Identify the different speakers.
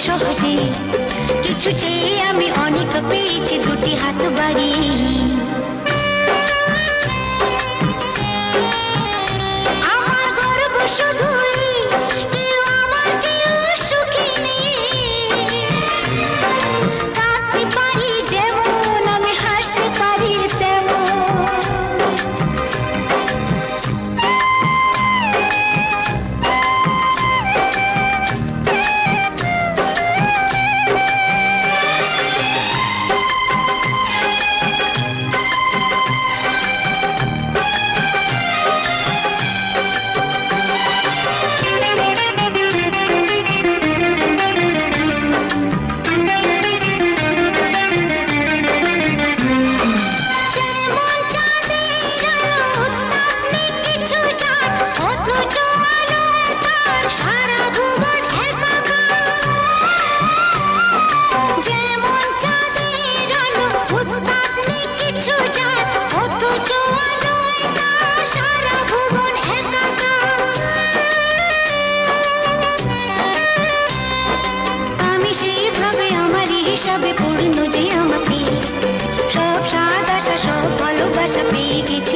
Speaker 1: সহজে কিছু চেয়ে আমি অনেক পেয়েছি দুটি হাত বাড়িয়ে। আমার গর্ব শুধুই কেউ আমার চেয়েও সুখী নেই। কাঁদতে পারি যেমন আমি হাসতে পারি তেমন। হিসাবে পূর্ণ যে আমাকে সব স্বাদ আশা সব ভালোবাসা পেয়ে গেছি